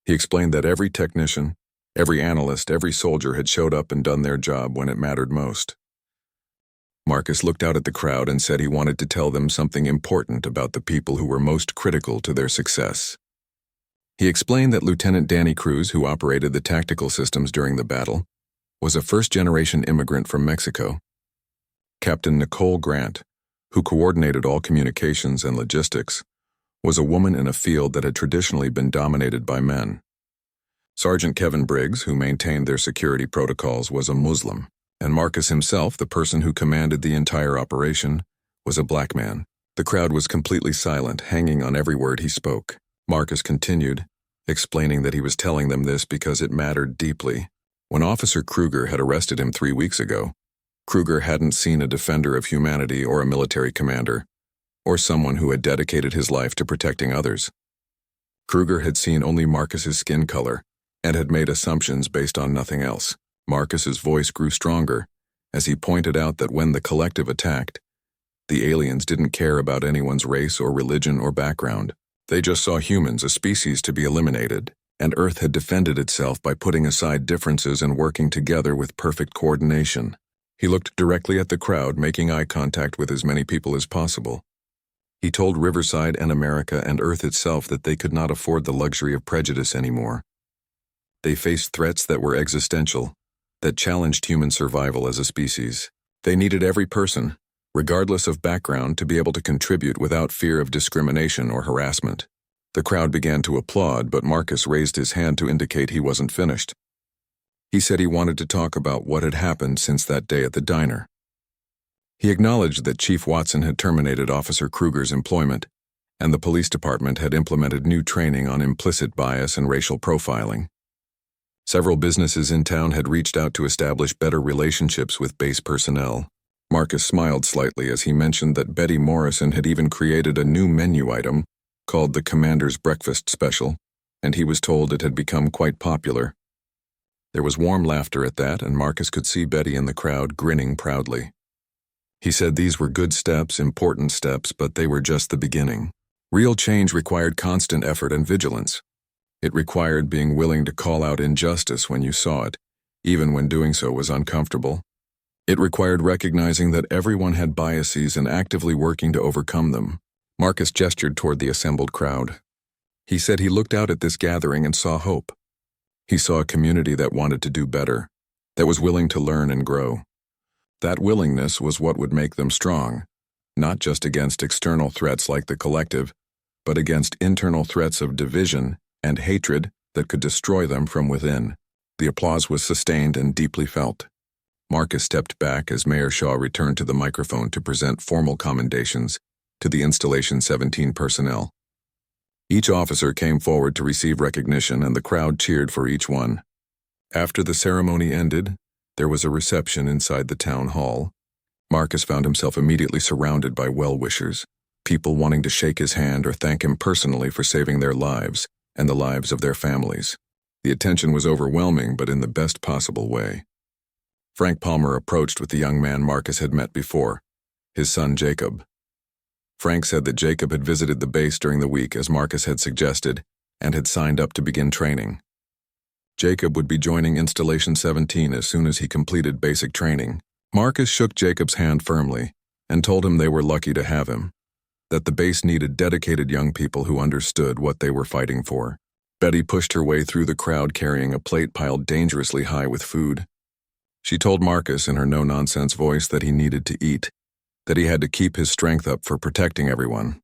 He explained that every technician, every analyst, every soldier had showed up and done their job when it mattered most. Marcus looked out at the crowd and said he wanted to tell them something important about the people who were most critical to their success. He explained that Lieutenant Danny Cruz, who operated the tactical systems during the battle, was a first-generation immigrant from Mexico. Captain Nicole Grant, who coordinated all communications and logistics, was a woman in a field that had traditionally been dominated by men. Sergeant Kevin Briggs, who maintained their security protocols, was a Muslim, and Marcus himself, the person who commanded the entire operation, was a black man. The crowd was completely silent, hanging on every word he spoke. Marcus continued, explaining that he was telling them this because it mattered deeply. When Officer Kruger had arrested him 3 weeks ago, Kruger hadn't seen a defender of humanity or a military commander, or someone who had dedicated his life to protecting others. Kruger had seen only Marcus's skin color and had made assumptions based on nothing else. Marcus's voice grew stronger as he pointed out that when the collective attacked, the aliens didn't care about anyone's race or religion or background. They just saw humans, a species to be eliminated, and Earth had defended itself by putting aside differences and working together with perfect coordination. He looked directly at the crowd, making eye contact with as many people as possible. He told Riverside and America and Earth itself that they could not afford the luxury of prejudice anymore. They faced threats that were existential, that challenged human survival as a species. They needed every person, regardless of background, to be able to contribute without fear of discrimination or harassment. The crowd began to applaud, but Marcus raised his hand to indicate he wasn't finished. He said he wanted to talk about what had happened since that day at the diner. He acknowledged that Chief Watson had terminated Officer Kruger's employment, and the police department had implemented new training on implicit bias and racial profiling. Several businesses in town had reached out to establish better relationships with base personnel. Marcus smiled slightly as he mentioned that Betty Morrison had even created a new menu item called the Commander's Breakfast Special, and he was told it had become quite popular. There was warm laughter at that, and Marcus could see Betty in the crowd grinning proudly. He said these were good steps, important steps, but they were just the beginning. Real change required constant effort and vigilance. It required being willing to call out injustice when you saw it, even when doing so was uncomfortable. It required recognizing that everyone had biases and actively working to overcome them. Marcus gestured toward the assembled crowd. He said he looked out at this gathering and saw hope. He saw a community that wanted to do better, that was willing to learn and grow. That willingness was what would make them strong, not just against external threats like the collective, but against internal threats of division and hatred that could destroy them from within. The applause was sustained and deeply felt. Marcus stepped back as Mayor Shaw returned to the microphone to present formal commendations to the Installation 17 personnel. Each officer came forward to receive recognition, and the crowd cheered for each one. After the ceremony ended, there was a reception inside the town hall. Marcus found himself immediately surrounded by well-wishers, people wanting to shake his hand or thank him personally for saving their lives and the lives of their families. The attention was overwhelming, but in the best possible way. Frank Palmer approached with the young man Marcus had met before, his son Jacob. Frank said that Jacob had visited the base during the week as Marcus had suggested and had signed up to begin training. Jacob would be joining Installation 17 as soon as he completed basic training. Marcus shook Jacob's hand firmly and told him they were lucky to have him, that the base needed dedicated young people who understood what they were fighting for. Betty pushed her way through the crowd carrying a plate piled dangerously high with food. She told Marcus in her no-nonsense voice that he needed to eat, that he had to keep his strength up for protecting everyone.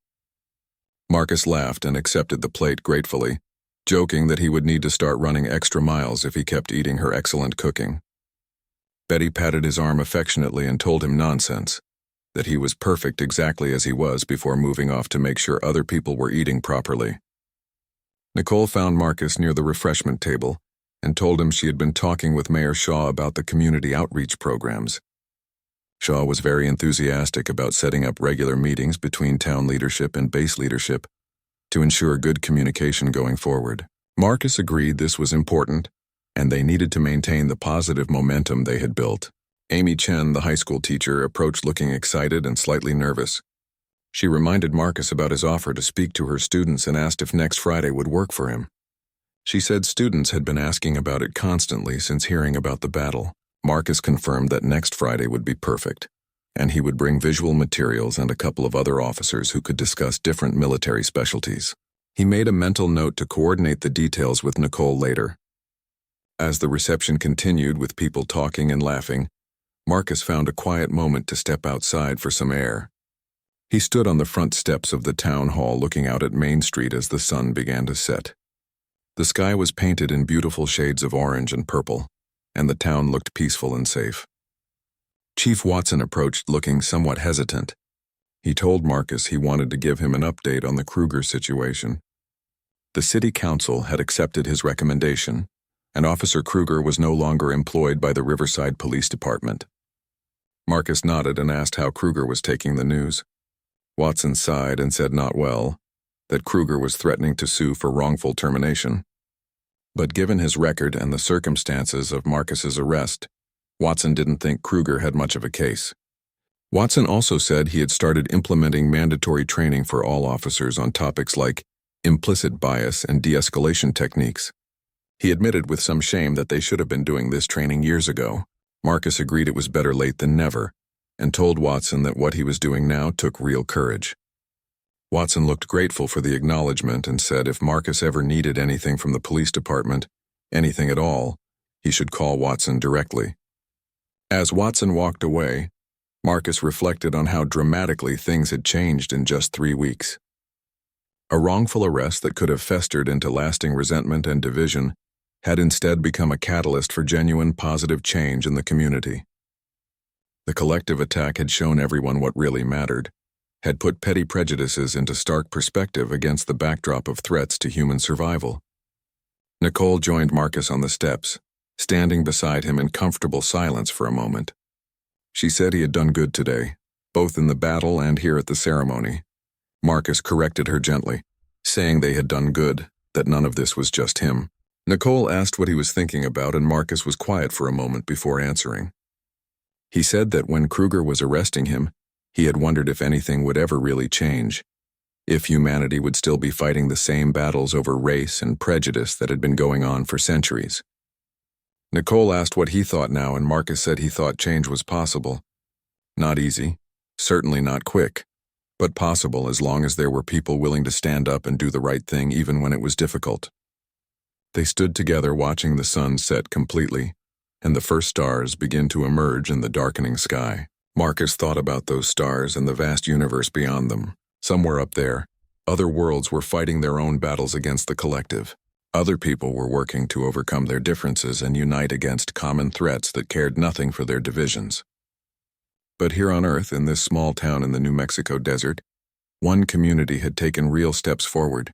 Marcus laughed and accepted the plate gratefully, joking that he would need to start running extra miles if he kept eating her excellent cooking. Betty patted his arm affectionately and told him nonsense, that he was perfect exactly as he was before moving off to make sure other people were eating properly. Nicole found Marcus near the refreshment table and told him she had been talking with Mayor Shaw about the community outreach programs. Shaw was very enthusiastic about setting up regular meetings between town leadership and base leadership to ensure good communication going forward. Marcus agreed this was important, and they needed to maintain the positive momentum they had built. Amy Chen, the high school teacher, approached looking excited and slightly nervous. She reminded Marcus about his offer to speak to her students and asked if next Friday would work for him. She said students had been asking about it constantly since hearing about the battle. Marcus confirmed that next Friday would be perfect, and he would bring visual materials and a couple of other officers who could discuss different military specialties. He made a mental note to coordinate the details with Nicole later. As the reception continued with people talking and laughing, Marcus found a quiet moment to step outside for some air. He stood on the front steps of the town hall looking out at Main Street as the sun began to set. The sky was painted in beautiful shades of orange and purple, and the town looked peaceful and safe. Chief Watson approached looking somewhat hesitant. He told Marcus he wanted to give him an update on the Kruger situation. The city council had accepted his recommendation, and Officer Kruger was no longer employed by the Riverside Police Department. Marcus nodded and asked how Kruger was taking the news. Watson sighed and said not well, that Kruger was threatening to sue for wrongful termination. But given his record and the circumstances of Marcus's arrest, Watson didn't think Kruger had much of a case. Watson also said he had started implementing mandatory training for all officers on topics like implicit bias and de-escalation techniques. He admitted with some shame that they should have been doing this training years ago. Marcus agreed it was better late than never, and told Watson that what he was doing now took real courage. Watson looked grateful for the acknowledgement and said if Marcus ever needed anything from the police department, anything at all, he should call Watson directly. As Watson walked away, Marcus reflected on how dramatically things had changed in just 3 weeks. A wrongful arrest that could have festered into lasting resentment and division had instead become a catalyst for genuine positive change in the community. The collective attack had shown everyone what really mattered, had put petty prejudices into stark perspective against the backdrop of threats to human survival. Nicole joined Marcus on the steps, standing beside him in comfortable silence for a moment. She said he had done good today, both in the battle and here at the ceremony. Marcus corrected her gently, saying they had done good, that none of this was just him. Nicole asked what he was thinking about, and Marcus was quiet for a moment before answering. He said that when Kruger was arresting him, he had wondered if anything would ever really change, if humanity would still be fighting the same battles over race and prejudice that had been going on for centuries. Nicole asked what he thought now, and Marcus said he thought change was possible. Not easy, certainly not quick, but possible as long as there were people willing to stand up and do the right thing even when it was difficult. They stood together watching the sun set completely, and the first stars begin to emerge in the darkening sky. Marcus thought about those stars and the vast universe beyond them. Somewhere up there, other worlds were fighting their own battles against the collective. Other people were working to overcome their differences and unite against common threats that cared nothing for their divisions. But here on Earth, in this small town in the New Mexico desert, one community had taken real steps forward.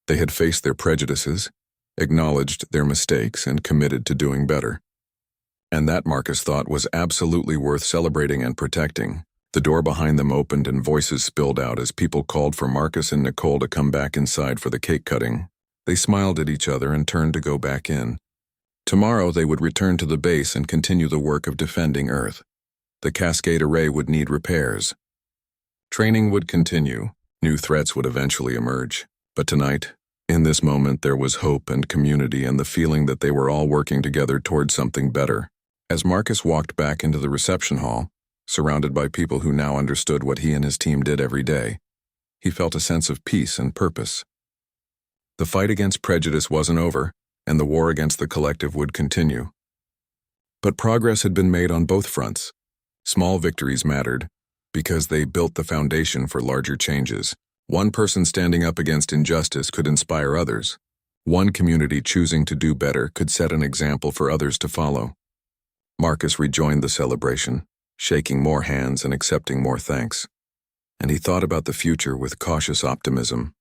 They had faced their prejudices, acknowledged their mistakes, and committed to doing better. And that, Marcus thought, was absolutely worth celebrating and protecting. The door behind them opened and voices spilled out as people called for Marcus and Nicole to come back inside for the cake cutting. They smiled at each other and turned to go back in. Tomorrow they would return to the base and continue the work of defending Earth. The Cascade Array would need repairs. Training would continue. New threats would eventually emerge. But tonight, in this moment, there was hope and community and the feeling that they were all working together towards something better. As Marcus walked back into the reception hall, surrounded by people who now understood what he and his team did every day, he felt a sense of peace and purpose. The fight against prejudice wasn't over, and the war against the collective would continue. But progress had been made on both fronts. Small victories mattered, because they built the foundation for larger changes. One person standing up against injustice could inspire others. One community choosing to do better could set an example for others to follow. Marcus rejoined the celebration, shaking more hands and accepting more thanks. And he thought about the future with cautious optimism.